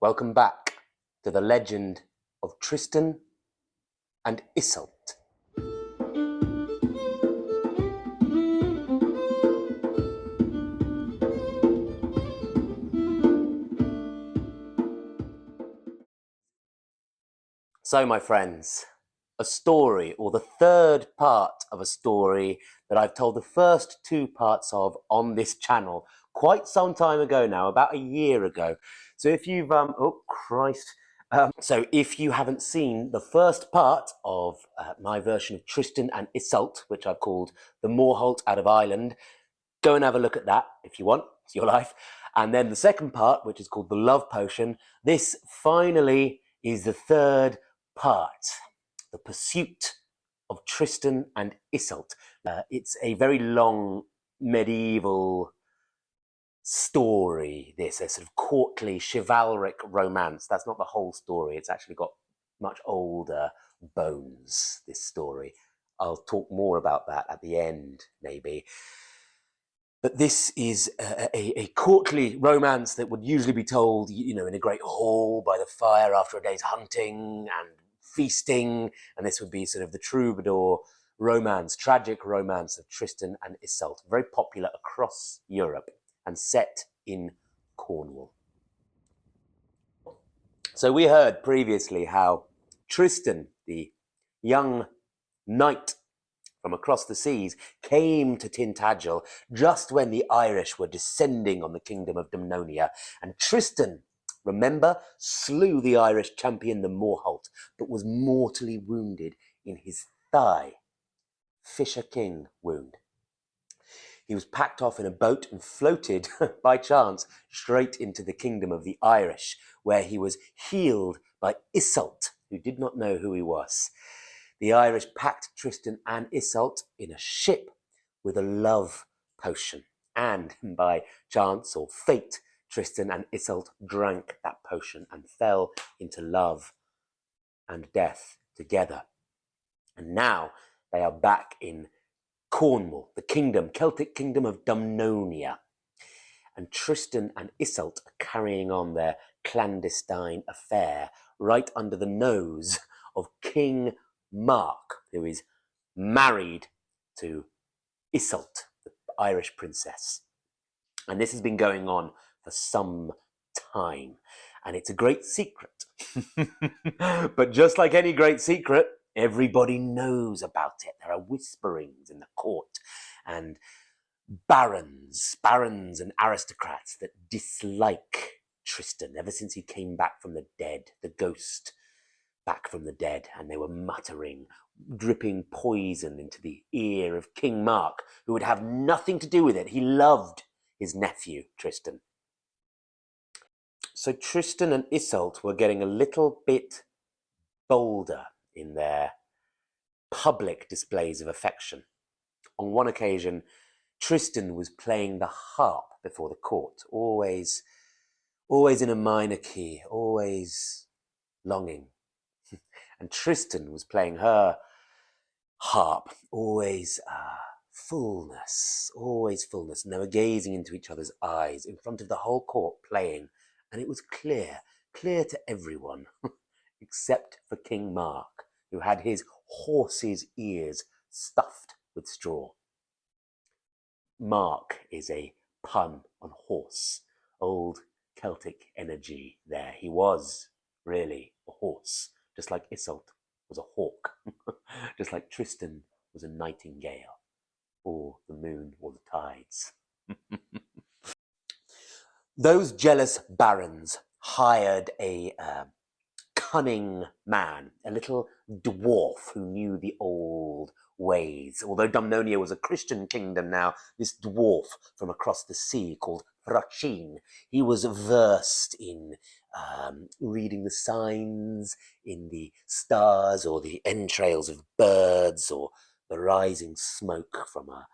Welcome back to the legend of Tristan and Iseult. So, my friends, a story, or the third part of a story that I've told the first two parts of on this channel quite some time ago now, about a year ago. So if you've, so if you haven't seen the first part of my version of Tristan and Iseult, which I've called The Morholt out of Ireland, go and have a look at that if you want, it's your life. And then the second part, which is called The Love Potion, this finally is the third part, the pursuit of Tristan and Iseult. It's a very long medieval story, this, a sort of courtly, chivalric romance. That's not the whole story. It's actually got much older bones, this story. I'll talk more about that at the end, maybe. But this is a courtly romance that would usually be told, you know, in a great hall by the fire after a day's hunting and feasting. And this would be sort of the troubadour romance, tragic romance of Tristan and Iseult, very popular across Europe and set in Cornwall. So we heard previously how Tristan, the young knight from across the seas, came to Tintagel just when the Irish were descending on the kingdom of Dumnonia. And Tristan, remember, slew the Irish champion, the Morholt, but was mortally wounded in his thigh. Fisher King wound. He was packed off in a boat and floated, by chance, straight into the kingdom of the Irish, where he was healed by Iseult, who did not know who he was. The Irish packed Tristan and Iseult in a ship with a love potion. And by chance or fate, Tristan and Iseult drank that potion and fell into love and death together. And now they are back in Cornwall, the kingdom, Celtic kingdom of Dumnonia. And Tristan and Iseult are carrying on their clandestine affair right under the nose of King Mark, who is married to Iseult, the Irish princess. And this has been going on for some time. And it's a great secret. But just like any great secret, everybody knows about it. There are whisperings in the court and barons and aristocrats that dislike Tristan ever since he came back from the dead, the ghost back from the dead, and they were muttering, dripping poison into the ear of King Mark, who would have nothing to do with it. He loved his nephew, Tristan. So Tristan and Iseult were getting a little bit bolder in their public displays of affection. On one occasion, Tristan was playing the harp before the court, always in a minor key, always longing. And Tristan was playing her harp, always fullness. And they were gazing into each other's eyes in front of the whole court playing. And it was clear to everyone, except for King Mark, who had his horse's ears stuffed with straw. Mark is a pun on horse, old Celtic energy there. He was really a horse, just like Iseult was a hawk, just like Tristan was a nightingale, or the moon or the tides. Those jealous barons hired a cunning man, a little dwarf who knew the old ways. Although Dumnonia was a Christian kingdom now, this dwarf from across the sea called Frachin, he was versed in reading the signs in the stars or the entrails of birds or the rising smoke from a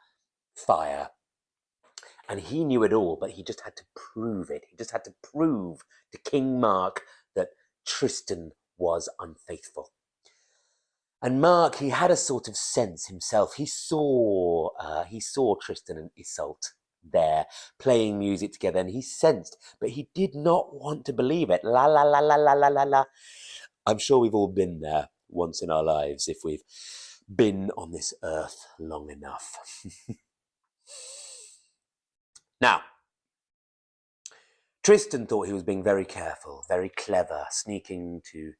fire. And he knew it all, but he just had to prove it. He just had to prove to King Mark that Tristan was unfaithful. And Mark, he had a sort of sense himself. He saw Tristan and Iseult there, playing music together, and he sensed, but he did not want to believe it. La la la la la la la la. I'm sure we've all been there once in our lives if we've been on this earth long enough. Now, Tristan thought he was being very careful, very clever, sneaking to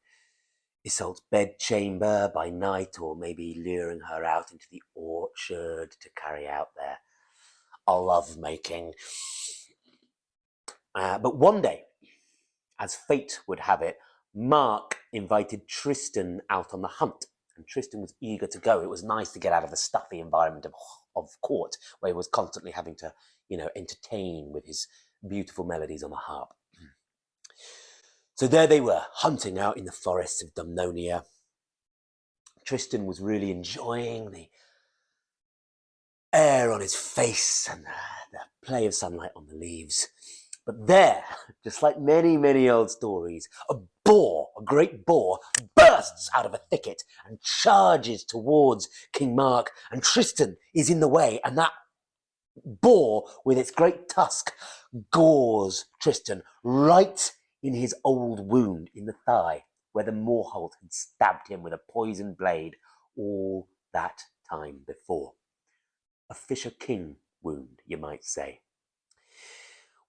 Iseult's bedchamber by night, or maybe luring her out into the orchard to carry out their love-making. But one day, as fate would have it, Mark invited Tristan out on the hunt, and Tristan was eager to go. It was nice to get out of the stuffy environment of court, where he was constantly having to, entertain with his beautiful melodies on the harp. So there they were, hunting out in the forests of Dumnonia. Tristan was really enjoying the air on his face and the play of sunlight on the leaves. But there, just like many, many old stories, a great boar, bursts out of a thicket and charges towards King Mark, and Tristan is in the way, and that boar, with its great tusk, gores Tristan right in his old wound in the thigh, where the Morholt had stabbed him with a poisoned blade all that time before. A Fisher King wound, you might say.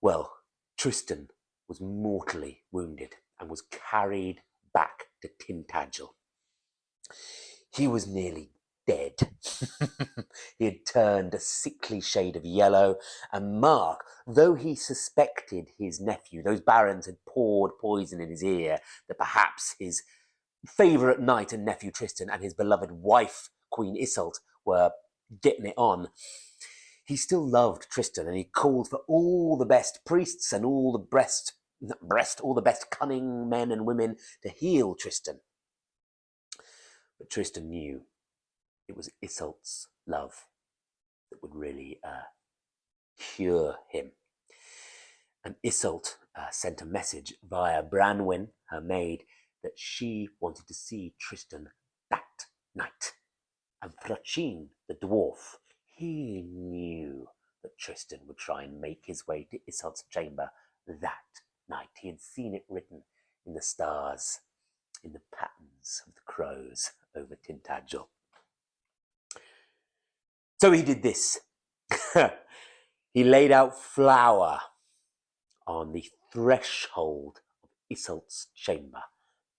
Well, Tristan was mortally wounded and was carried back to Tintagel. He was nearly dead. He had turned a sickly shade of yellow, and Mark, though he suspected his nephew, those barons had poured poison in his ear, that perhaps his favourite knight and nephew Tristan and his beloved wife, Queen Iseult, were getting it on. He still loved Tristan, and he called for all the best priests and all the best cunning men and women to heal Tristan. But Tristan knew it was Iseult's love that would really cure him. And Iseult sent a message via Branwen, her maid, that she wanted to see Tristan that night. And Frachin, the dwarf, he knew that Tristan would try and make his way to Iseult's chamber that night. He had seen it written in the stars, in the patterns of the crows over Tintagel. So he did this. He laid out flour on the threshold of Iseult's chamber.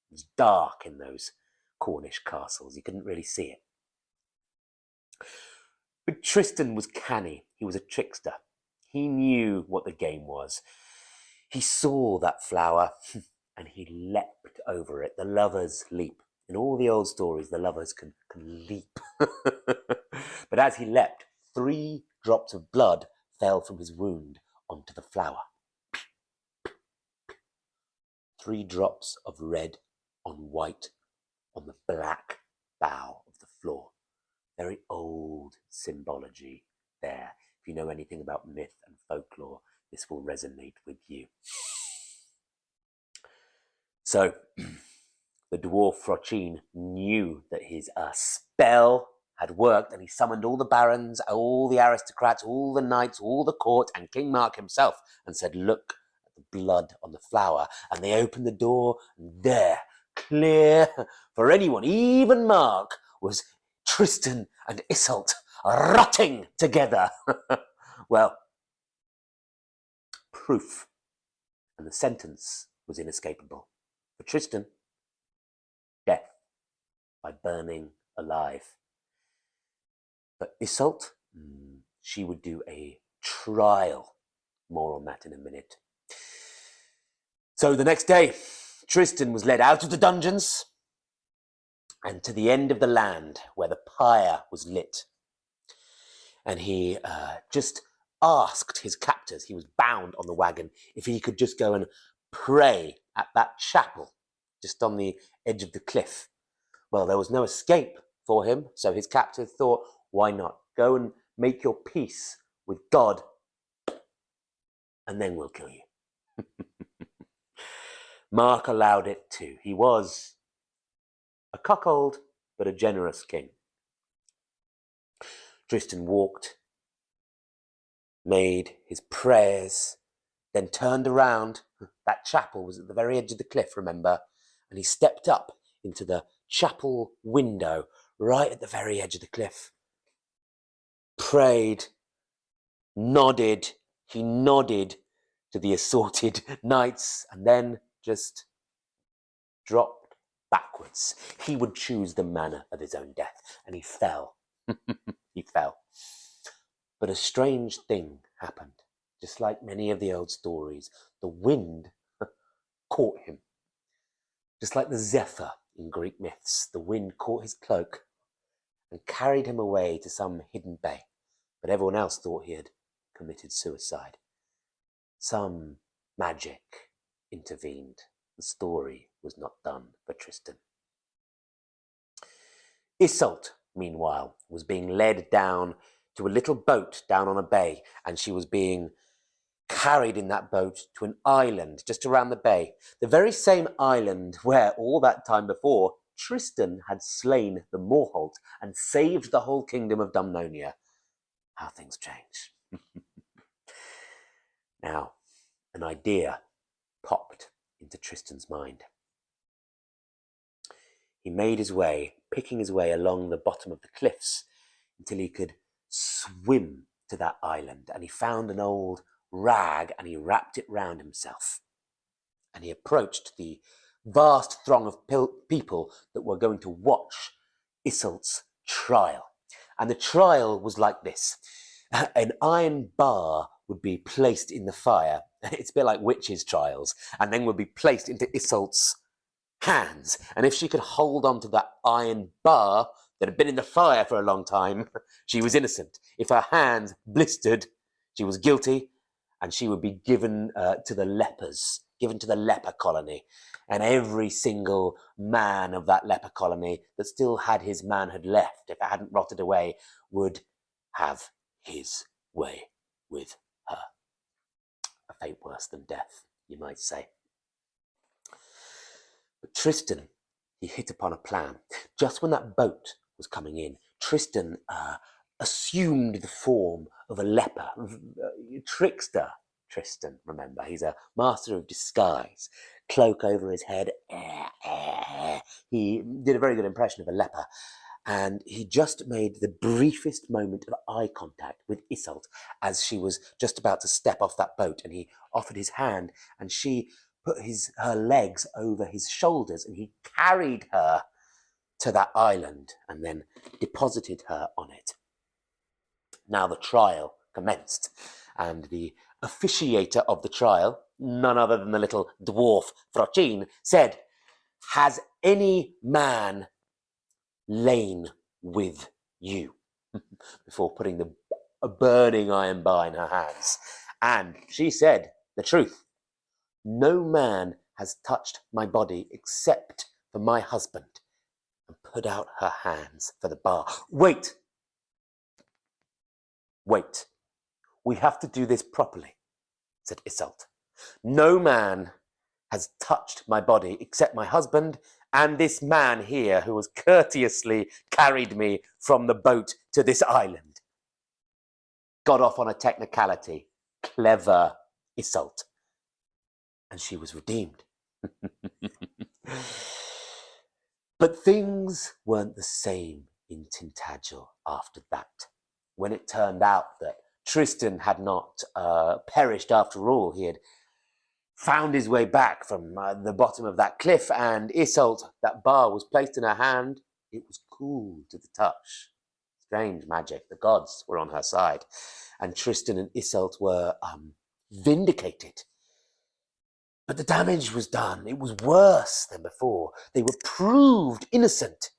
It was dark in those Cornish castles. You couldn't really see it. But Tristan was canny. He was a trickster. He knew what the game was. He saw that flower and he leapt over it. The lovers leap. In all the old stories, the lovers can leap. But as he leapt, 3 drops of blood fell from his wound onto the flower. 3 drops of red on white on the black bough of the floor. Very old symbology there. If you know anything about myth and folklore, this will resonate with you. So, the dwarf Frochin knew that his spell had worked, and he summoned all the barons, all the aristocrats, all the knights, all the court, and King Mark himself, and said, "Look at the blood on the flower." And they opened the door, and there, clear for anyone, even Mark, was Tristan and Iseult rotting together. Well, proof, and the sentence was inescapable. For Tristan, death by burning alive. But Iseult, she would do a trial. More on that in a minute. So the next day, Tristan was led out of the dungeons and to the end of the land where the pyre was lit. And he just asked his captors, he was bound on the wagon, if he could just go and pray at that chapel just on the edge of the cliff. Well, there was no escape for him, so his captors thought, why not? Go and make your peace with God, and then we'll kill you. Mark allowed it too. He was a cuckold, but a generous king. Tristan walked made his prayers, then turned around. That chapel was at the very edge of the cliff, remember? And he stepped up into the chapel window right at the very edge of the cliff, prayed, nodded. He nodded to the assorted knights and then just dropped backwards. He would choose the manner of his own death, and he fell. He fell. But a strange thing happened. Just like many of the old stories, the wind caught him. Just like the zephyr in Greek myths, the wind caught his cloak and carried him away to some hidden bay. But everyone else thought he had committed suicide. Some magic intervened. The story was not done for Tristan. Iseult, meanwhile, was being led down to a little boat down on a bay, and she was being carried in that boat to an island just around the bay, the very same island where all that time before Tristan had slain the Morholt and saved the whole kingdom of Dumnonia. How things change. Now, an idea popped into Tristan's mind. He made his way, picking his way along the bottom of the cliffs until he could swim to that island, and he found an old rag and he wrapped it round himself. And he approached the vast throng of people that were going to watch Iseult's trial. And the trial was like this. An iron bar would be placed in the fire. It's a bit like witches' trials. And then would be placed into Iseult's hands. And if she could hold on to that iron bar that had been in the fire for a long time, she was innocent. If her hands blistered, she was guilty, and she would be given to the lepers, given to the leper colony. And every single man of that leper colony that still had his manhood left, if it hadn't rotted away, would have his way with her. A fate worse than death, you might say. But Tristan, he hit upon a plan. Just when that boat was coming in, Tristan assumed the form of a leper, trickster Tristan, remember. He's a master of disguise. Cloak over his head. He did a very good impression of a leper. And he just made the briefest moment of eye contact with Iseult as she was just about to step off that boat. And he offered his hand, and she put her legs over his shoulders, and he carried her to that island and then deposited her on it. Now the trial commenced, and the officiator of the trial, none other than the little dwarf Frocin, said, "Has any man lain with you?" before putting a burning iron bar in her hands. And she said the truth. "No man has touched my body except for my husband," and put out her hands for the bar. Wait. We have to do this properly," said Iseult. "No man has touched my body except my husband and this man here who has courteously carried me from the boat to this island." Got off on a technicality. Clever Iseult. And she was redeemed. But things weren't the same in Tintagel after that. When it turned out that Tristan had not perished after all, he had found his way back from the bottom of that cliff, and Iseult, that bar was placed in her hand. It was cool to the touch. Strange magic. The gods were on her side. And Tristan and Iseult were vindicated. But the damage was done. It was worse than before. They were proved innocent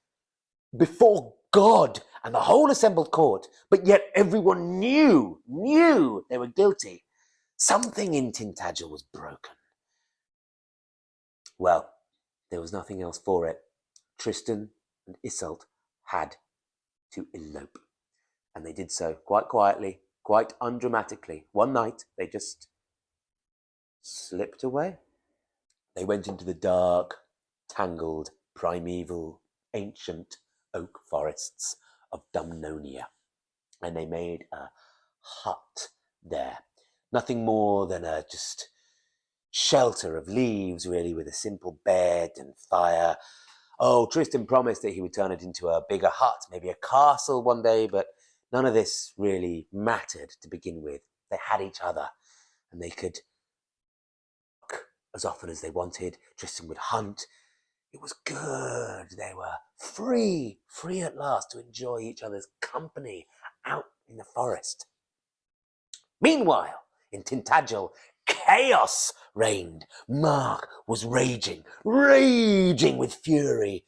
before God and the whole assembled court, but yet everyone knew they were guilty. Something in Tintagel was broken. Well, there was nothing else for it. Tristan and Iseult had to elope. And they did so quite quietly, quite undramatically. One night, they just slipped away. They went into the dark, tangled, primeval, ancient oak forests of Dumnonia. And they made a hut there. Nothing more than a just shelter of leaves, really, with a simple bed and fire. Oh, Tristan promised that he would turn it into a bigger hut, maybe a castle one day, but none of this really mattered to begin with. They had each other, and they could cook as often as they wanted. Tristan would hunt. It was good. They were free at last to enjoy each other's company out in the forest. Meanwhile, in Tintagel, chaos reigned. Mark was raging with fury.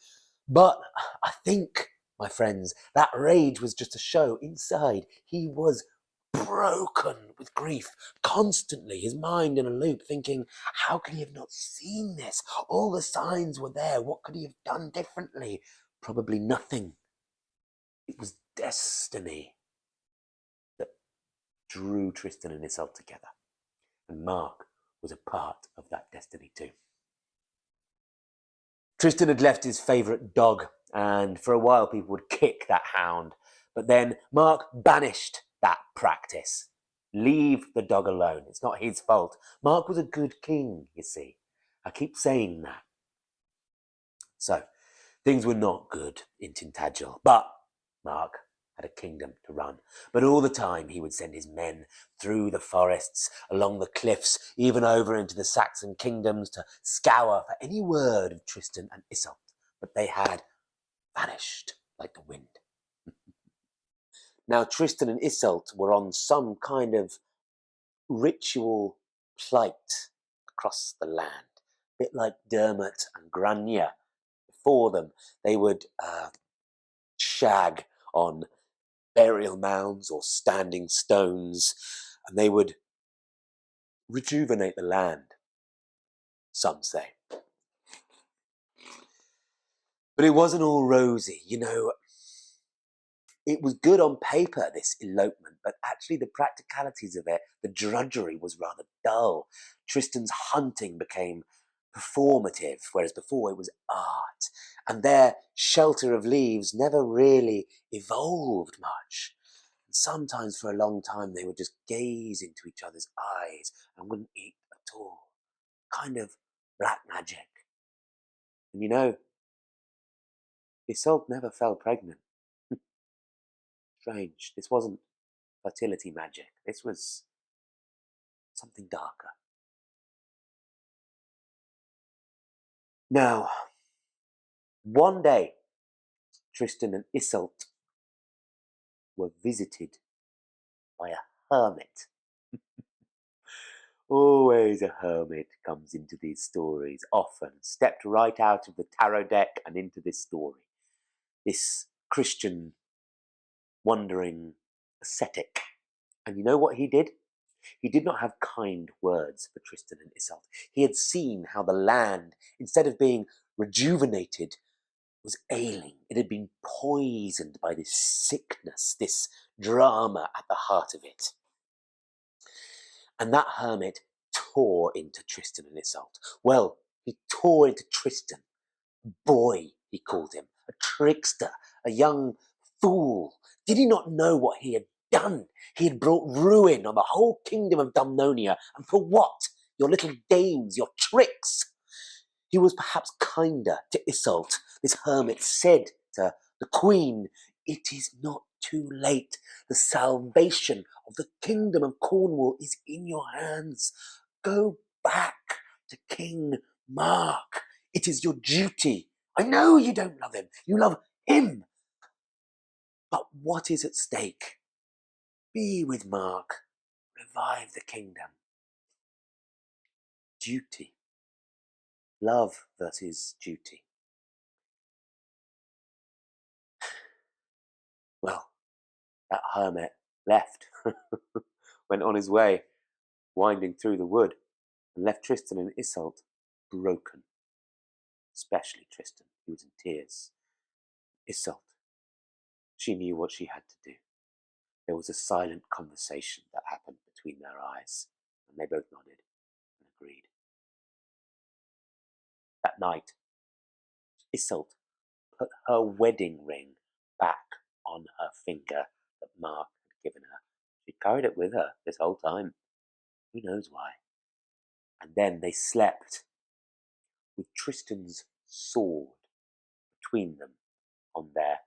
But I think, my friends, that rage was just a show. Inside, he was broken with grief, constantly, his mind in a loop, thinking, how could he have not seen this? All the signs were there. What could he have done differently? Probably nothing. It was destiny that drew Tristan and Iseult together. And Mark was a part of that destiny too. Tristan had left his favourite dog, and for a while people would kick that hound. But then Mark banished that practice. Leave the dog alone. It's not his fault. Mark was a good king, you see. I keep saying that. So, things were not good in Tintagel, but Mark had a kingdom to run. But all the time he would send his men through the forests, along the cliffs, even over into the Saxon kingdoms to scour for any word of Tristan and Iseult. But they had vanished like the wind. Now Tristan and Iseult were on some kind of ritual plight across the land, a bit like Diarmuid and Grania. Before them, they would shag on burial mounds or standing stones, and they would rejuvenate the land, some say. But it wasn't all rosy, you know. It was good on paper, this elopement, but actually the practicalities of it, the drudgery, was rather dull. Tristan's hunting became performative, whereas before it was art. And their shelter of leaves never really evolved much. And sometimes for a long time they would just gaze into each other's eyes and wouldn't eat at all. Kind of black magic. And you know, Iseult never fell pregnant. Strange. This wasn't fertility magic. This was something darker. Now, one day, Tristan and Iseult were visited by a hermit. Always a hermit comes into these stories, often stepped right out of the tarot deck and into this story. This Christian wandering ascetic. And you know what he did? He did not have kind words for Tristan and Iseult. He had seen how the land, instead of being rejuvenated, was ailing. It had been poisoned by this sickness, this drama at the heart of it. And that hermit tore into Tristan and Iseult. Well, he tore into Tristan. Boy, he called him, a trickster, a young fool. Did he not know what he had done? He had brought ruin on the whole kingdom of Dumnonia. And for what? Your little games, your tricks. He was perhaps kinder to Iseult. This hermit said to the queen, "It is not too late. The salvation of the kingdom of Cornwall is in your hands. Go back to King Mark. It is your duty. I know you don't love him. You love him. But what is at stake? Be with Mark. Revive the kingdom." Duty. Love versus duty. Well, that hermit left, went on his way, winding through the wood, and left Tristan and Iseult broken. Especially Tristan, he was in tears. Iseult, she knew what she had to do. There was a silent conversation that happened between their eyes, and they both nodded and agreed. That night, Iseult put her wedding ring back on her finger that Mark had given her. She carried it with her this whole time. Who knows why? And then they slept with Tristan's sword between them on their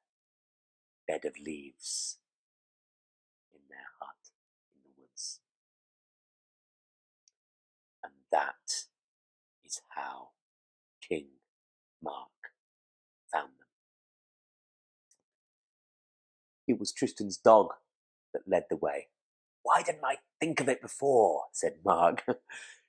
bed of leaves in their hut in the woods. And that is how King Mark found them. It was Tristan's dog that led the way. "Why didn't I think of it before?" said Mark.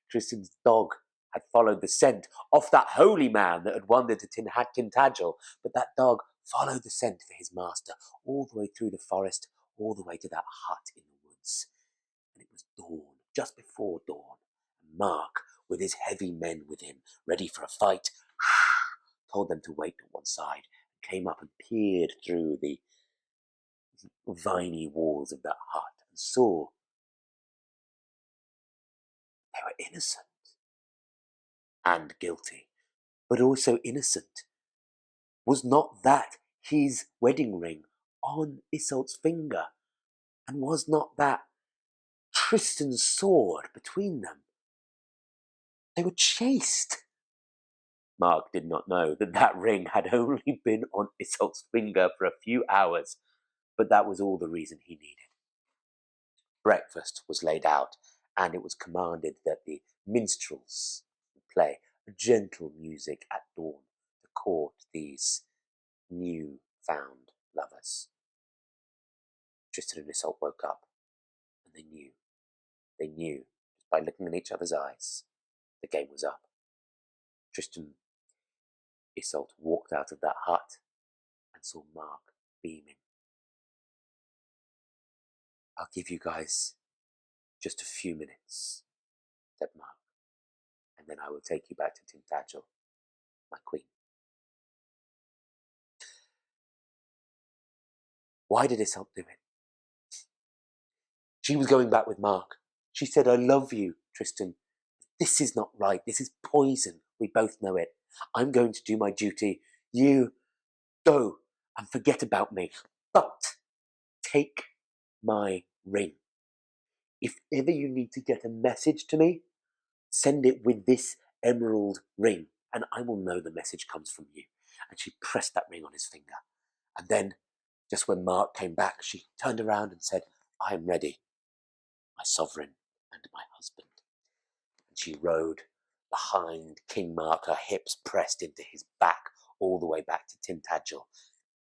Tristan's dog had followed the scent of that holy man that had wandered to Tintagel, but that dog followed the scent for his master all the way through the forest, all the way to that hut in the woods. And it was dawn, just before dawn, and Mark, with his heavy men with him, ready for a fight, told them to wait at one side, and came up and peered through the viney walls of that hut and saw they were innocent and guilty, but also innocent. Was not that his wedding ring on Iseult's finger? And was not that Tristan's sword between them? They were chaste. Mark did not know that that ring had only been on Iseult's finger for a few hours, but that was all the reason he needed. Breakfast was laid out, and it was commanded that the minstrels would play gentle music at dawn to court these new-found lovers. Tristan and Iseult woke up, and they knew, just by looking in each other's eyes, the game was up. Tristan and Iseult walked out of that hut and saw Mark beaming. "I'll give you guys just a few minutes," said Mark, "and then I will take you back to Tintagel, my queen." Why did Iseult do it? She was going back with Mark. She said, "I love you, Tristan. This is not right. This is poison. We both know it. I'm going to do my duty. You go and forget about me. But take my ring. If ever you need to get a message to me, send it with this emerald ring, and I will know the message comes from you." And she pressed that ring on his finger. And then, just when Mark came back, she turned around and said, "I am ready, my sovereign and my husband." And she rode behind King Mark, her hips pressed into his back, all the way back to Tintagel,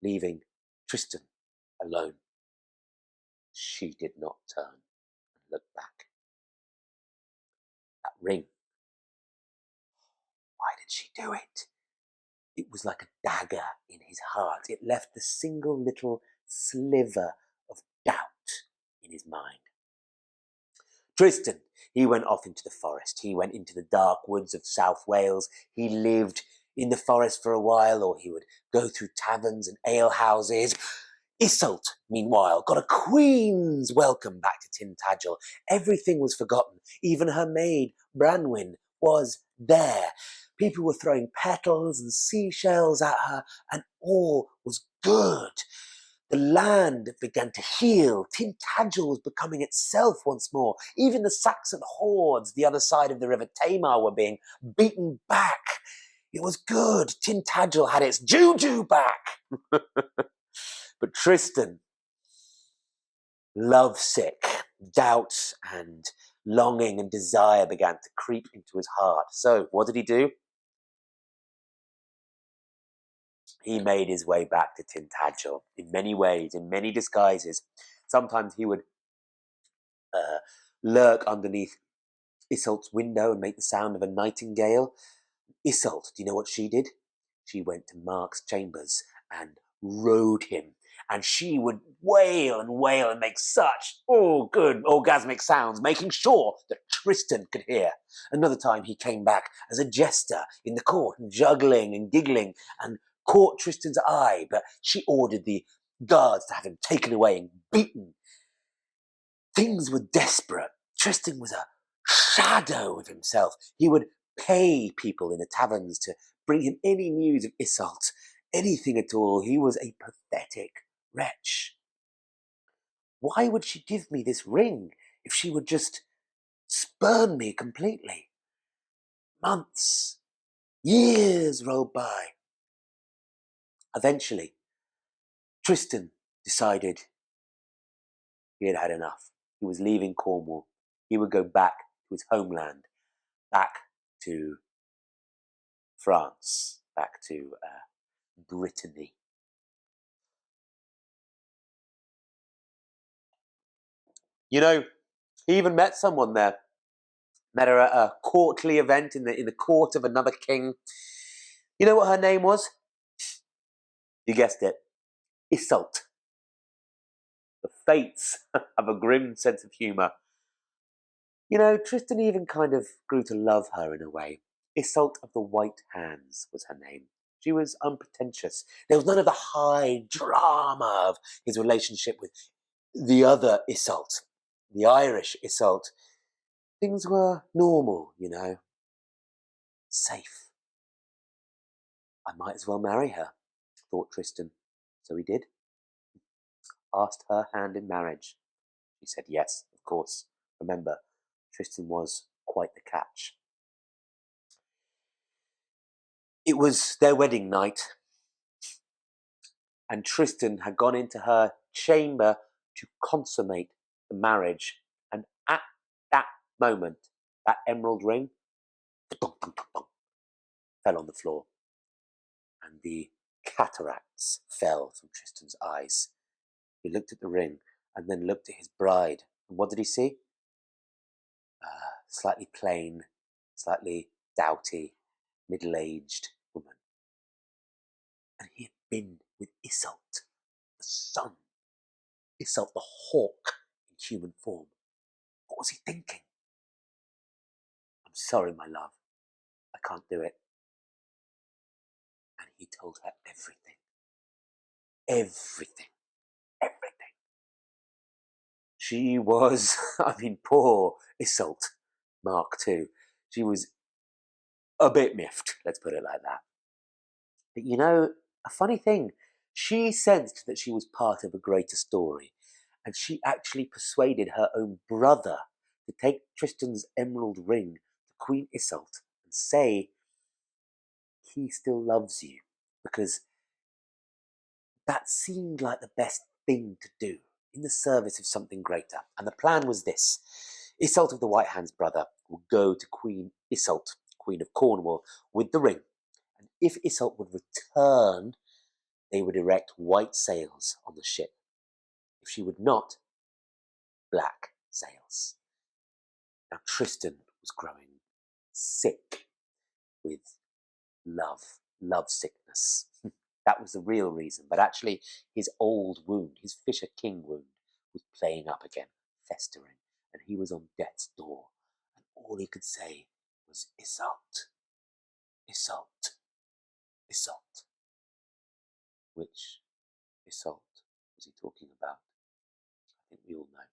leaving Tristan alone. She did not turn and look back. That ring, why did she do it? It was like a dagger in his heart. It left a single little sliver of doubt in his mind. Tristan, he went off into the forest. He went into the dark woods of South Wales. He lived in the forest for a while, or he would go through taverns and alehouses. Iseult, meanwhile, got a queen's welcome back to Tintagel. Everything was forgotten. Even her maid, Branwen, was there. People were throwing petals and seashells at her, and all was good. The land began to heal. Tintagel was becoming itself once more. Even the Saxon hordes the other side of the River Tamar were being beaten back. It was good. Tintagel had its juju back. But Tristan, lovesick, doubt and longing and desire began to creep into his heart. So what did he do? He made his way back to Tintagel in many ways, in many disguises. Sometimes he would lurk underneath Iseult's window and make the sound of a nightingale. Iseult, do you know what she did? She went to Mark's chambers and rode him. And she would wail and make such good orgasmic sounds, making sure that Tristan could hear. Another time he came back as a jester in the court, juggling and giggling, and caught Tristan's eye, but she ordered the guards to have him taken away and beaten. Things were desperate. Tristan was a shadow of himself. He would pay people in the taverns to bring him any news of Iseult, anything at all. He was a pathetic wretch. Why would she give me this ring if she would just spurn me completely? Months, years rolled by. Eventually, Tristan decided he had had enough. He was leaving Cornwall. He would go back to his homeland, back to France, back to Brittany. You know, he even met someone there. Met her at a courtly event in the court of another king. You know what her name was? You guessed it. Iseult. The fates have a grim sense of humour. You know, Tristan even kind of grew to love her in a way. Iseult of the White Hands was her name. She was unpretentious. There was none of the high drama of his relationship with the other Iseult, the Irish Iseult. Things were normal, you know, safe. I might as well marry her, thought Tristan. So he did. Asked her hand in marriage. She said yes, of course. Remember, Tristan was quite the catch. It was their wedding night, and Tristan had gone into her chamber to consummate the marriage. And at that moment, that emerald ring fell on the floor, and the cataracts fell from Tristan's eyes. He looked at the ring and then looked at his bride. And what did he see? Slightly plain, slightly dowdy, middle-aged woman. And he had been with Iseult, the sun. Iseult, the hawk in human form. What was he thinking? I'm sorry, my love. I can't do it. And he told her everything. Everything. Everything. She was, poor Iseult, Mark II. She was a bit miffed, let's put it like that. But you know, a funny thing, she sensed that she was part of a greater story, and she actually persuaded her own brother to take Tristan's emerald ring to Queen Iseult and say he still loves you, because that seemed like the best thing to do in the service of something greater. And the plan was this. Iseult of the White Hand's brother would go to Queen Iseult, Queen of Cornwall, with the ring. And if Iseult would return, they would erect white sails on the ship. If she would not, black sails. Now Tristan was growing sick with love sickness. That was the real reason. But actually, his old wound, his Fisher King wound, was playing up again, festering. And he was on death's door. And all he could say was, Iseult, Iseult, Iseult. Which Iseult was he talking about? I think we all know.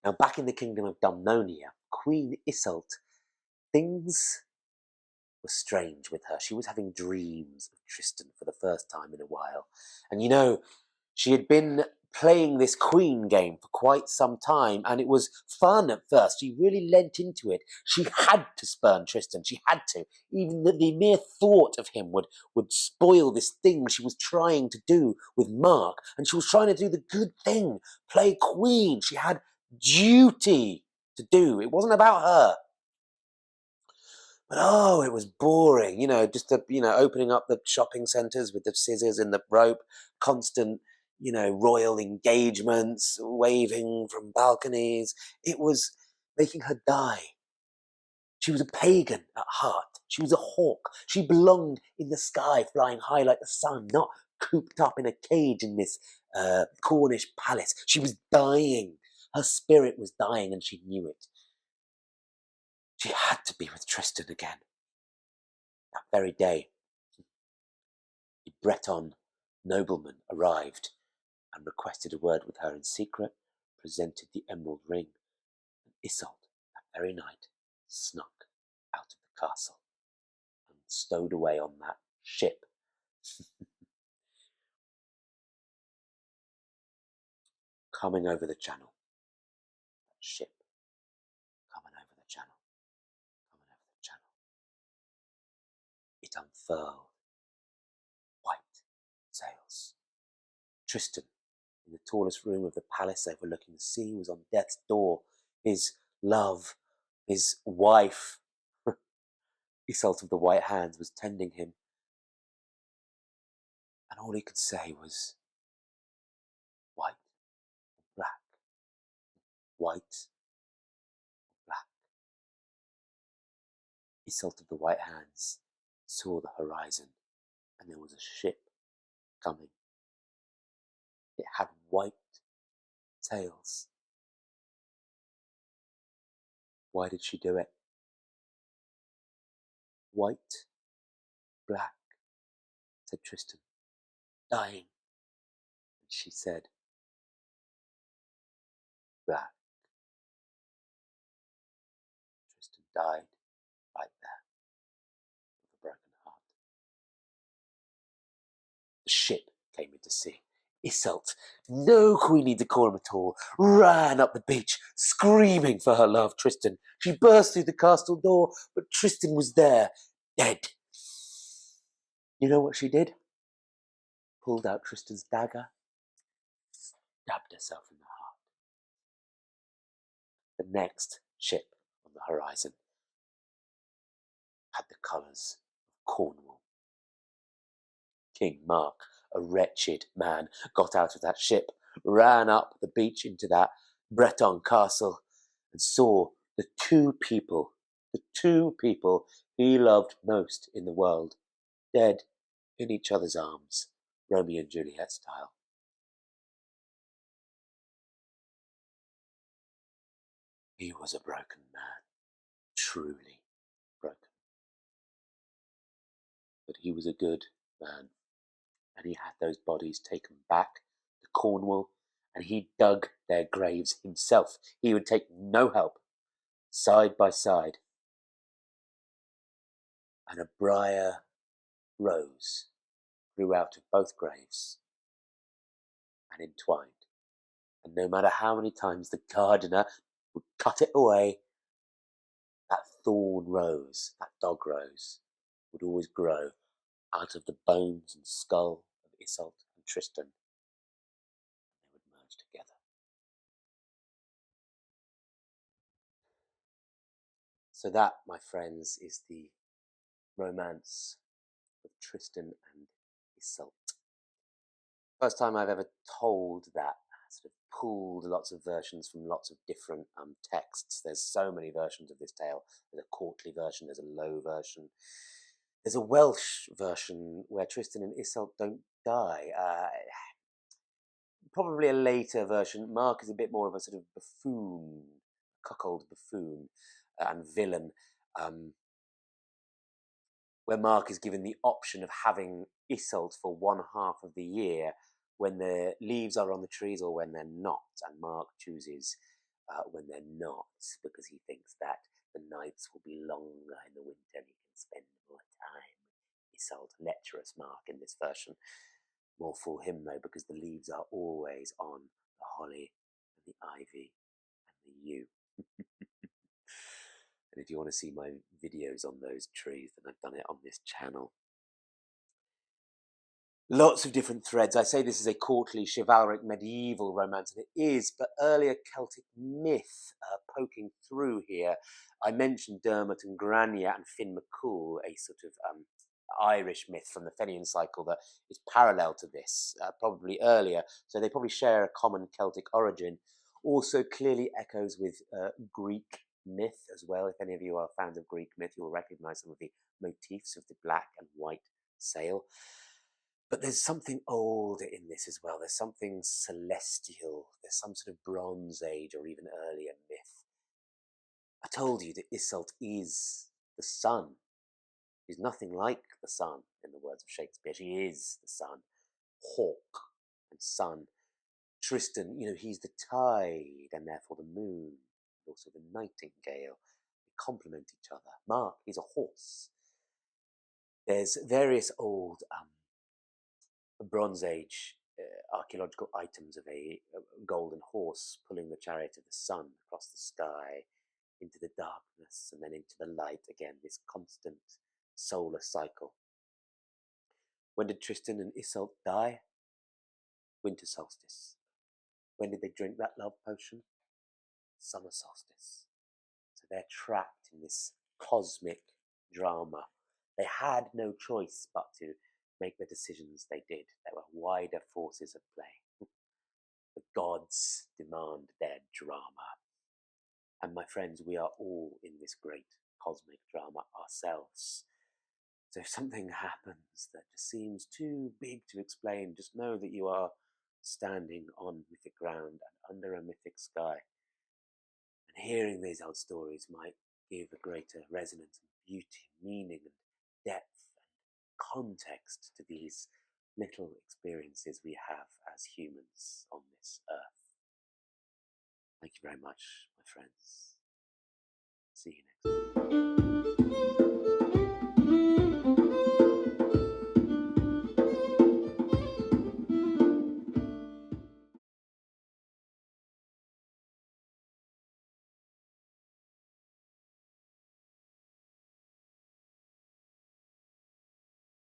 Now, back in the kingdom of Dumnonia, Queen Iseult, things were strange with her. She was having dreams of Tristan for the first time in a while. And you know, she had been playing this queen game for quite some time, and it was fun at first. She really leant into it. She had to spurn Tristan. She had to. Even the mere thought of him would spoil this thing she was trying to do with Mark. And she was trying to do the good thing, play queen. She had duty to do. It wasn't about her. But it was boring, just opening up the shopping centres with the scissors and the rope, constant, royal engagements, waving from balconies. It was making her die. She was a pagan at heart. She was a hawk. She belonged in the sky, flying high like the sun, not cooped up in a cage in this Cornish palace. She was dying. Her spirit was dying, and she knew it. She had to be with Tristan again. That very day, the Breton nobleman arrived and requested a word with her in secret, presented the emerald ring, and Iseult, that very night, snuck out of the castle and stowed away on that ship. coming over the channel. That ship coming over the channel. Coming over the channel. It unfurled white sails. Tristan, in the tallest room of the palace overlooking the sea, was on death's door. His love, his wife, Iseult of the White Hands, was tending him. And all he could say was, white or black, white or black. Iseult of the White Hands saw the horizon, and there was a ship coming. It had white sails. Why did she do it? White, black, said Tristan, dying. And she said, black. Tristan died right there, with a broken heart. The ship came into sea. Iseult, no queenie decorum at all, ran up the beach, screaming for her love, Tristan. She burst through the castle door, but Tristan was there, dead. You know what she did? Pulled out Tristan's dagger, stabbed herself in the heart. The next ship on the horizon had the colours of Cornwall. King Mark, a wretched man, got out of that ship, ran up the beach into that Breton castle, and saw the two people he loved most in the world, dead in each other's arms, Romeo and Juliet style. He was a broken man, truly broken. But he was a good man, and he had those bodies taken back to Cornwall, and he dug their graves himself. He would take no help, side by side. And a briar rose grew out of both graves and entwined. And no matter how many times the gardener would cut it away, that thorn rose, that dog rose, would always grow out of the bones and skull of Iseult and Tristan. They would merge together. So that, my friends, is the romance of Tristan and Iseult. First time I've ever told that. Sort of pulled lots of versions from lots of different texts. There's so many versions of this tale. There's a courtly version, there's a low version. There's a Welsh version where Tristan and Iseult don't die. Probably a later version. Mark is a bit more of a sort of buffoon, cuckold buffoon and villain, where Mark is given the option of having Iseult for one half of the year when the leaves are on the trees or when they're not, and Mark chooses when they're not, because he thinks that the nights will be longer in the winter and he can spend more time with Iseult. Lecherous Mark in this version. More for him though, because the leaves are always on the holly and the ivy and the yew. And if you want to see my videos on those trees, then I've done it on this channel. Lots of different threads. I say this is a courtly, chivalric, medieval romance, and it is, but earlier Celtic myth poking through here. I mentioned Diarmuid and Grania and Finn McCool, a sort of Irish myth from the Fenian cycle that is parallel to this, probably earlier, so they probably share a common Celtic origin. Also clearly echoes with Greek myth as well. If any of you are fans of Greek myth, you'll recognise some of the motifs of the black and white sail. But there's something old in this as well. There's something celestial. There's some sort of Bronze Age or even earlier myth. I told you that Iseult is the sun. She's nothing like the sun, in the words of Shakespeare. She is the sun. Hawk and sun. Tristan, he's the tide and therefore the moon, and also the nightingale. They complement each other. Mark, he's a horse. There's various old Bronze Age archaeological items of a golden horse pulling the chariot of the sun across the sky into the darkness and then into the light again, this constant solar cycle. When did Tristan and Iseult die? Winter solstice. When did they drink that love potion? Summer solstice. So they're trapped in this cosmic drama. They had no choice but to make the decisions they did. There were wider forces at play. The gods demand their drama. And my friends, we are all in this great cosmic drama ourselves. So if something happens that just seems too big to explain, just know that you are standing on mythic ground and under a mythic sky. And hearing these old stories might give a greater resonance and beauty, meaning and depth and context to these little experiences we have as humans on this earth. Thank you very much, my friends. See you next time.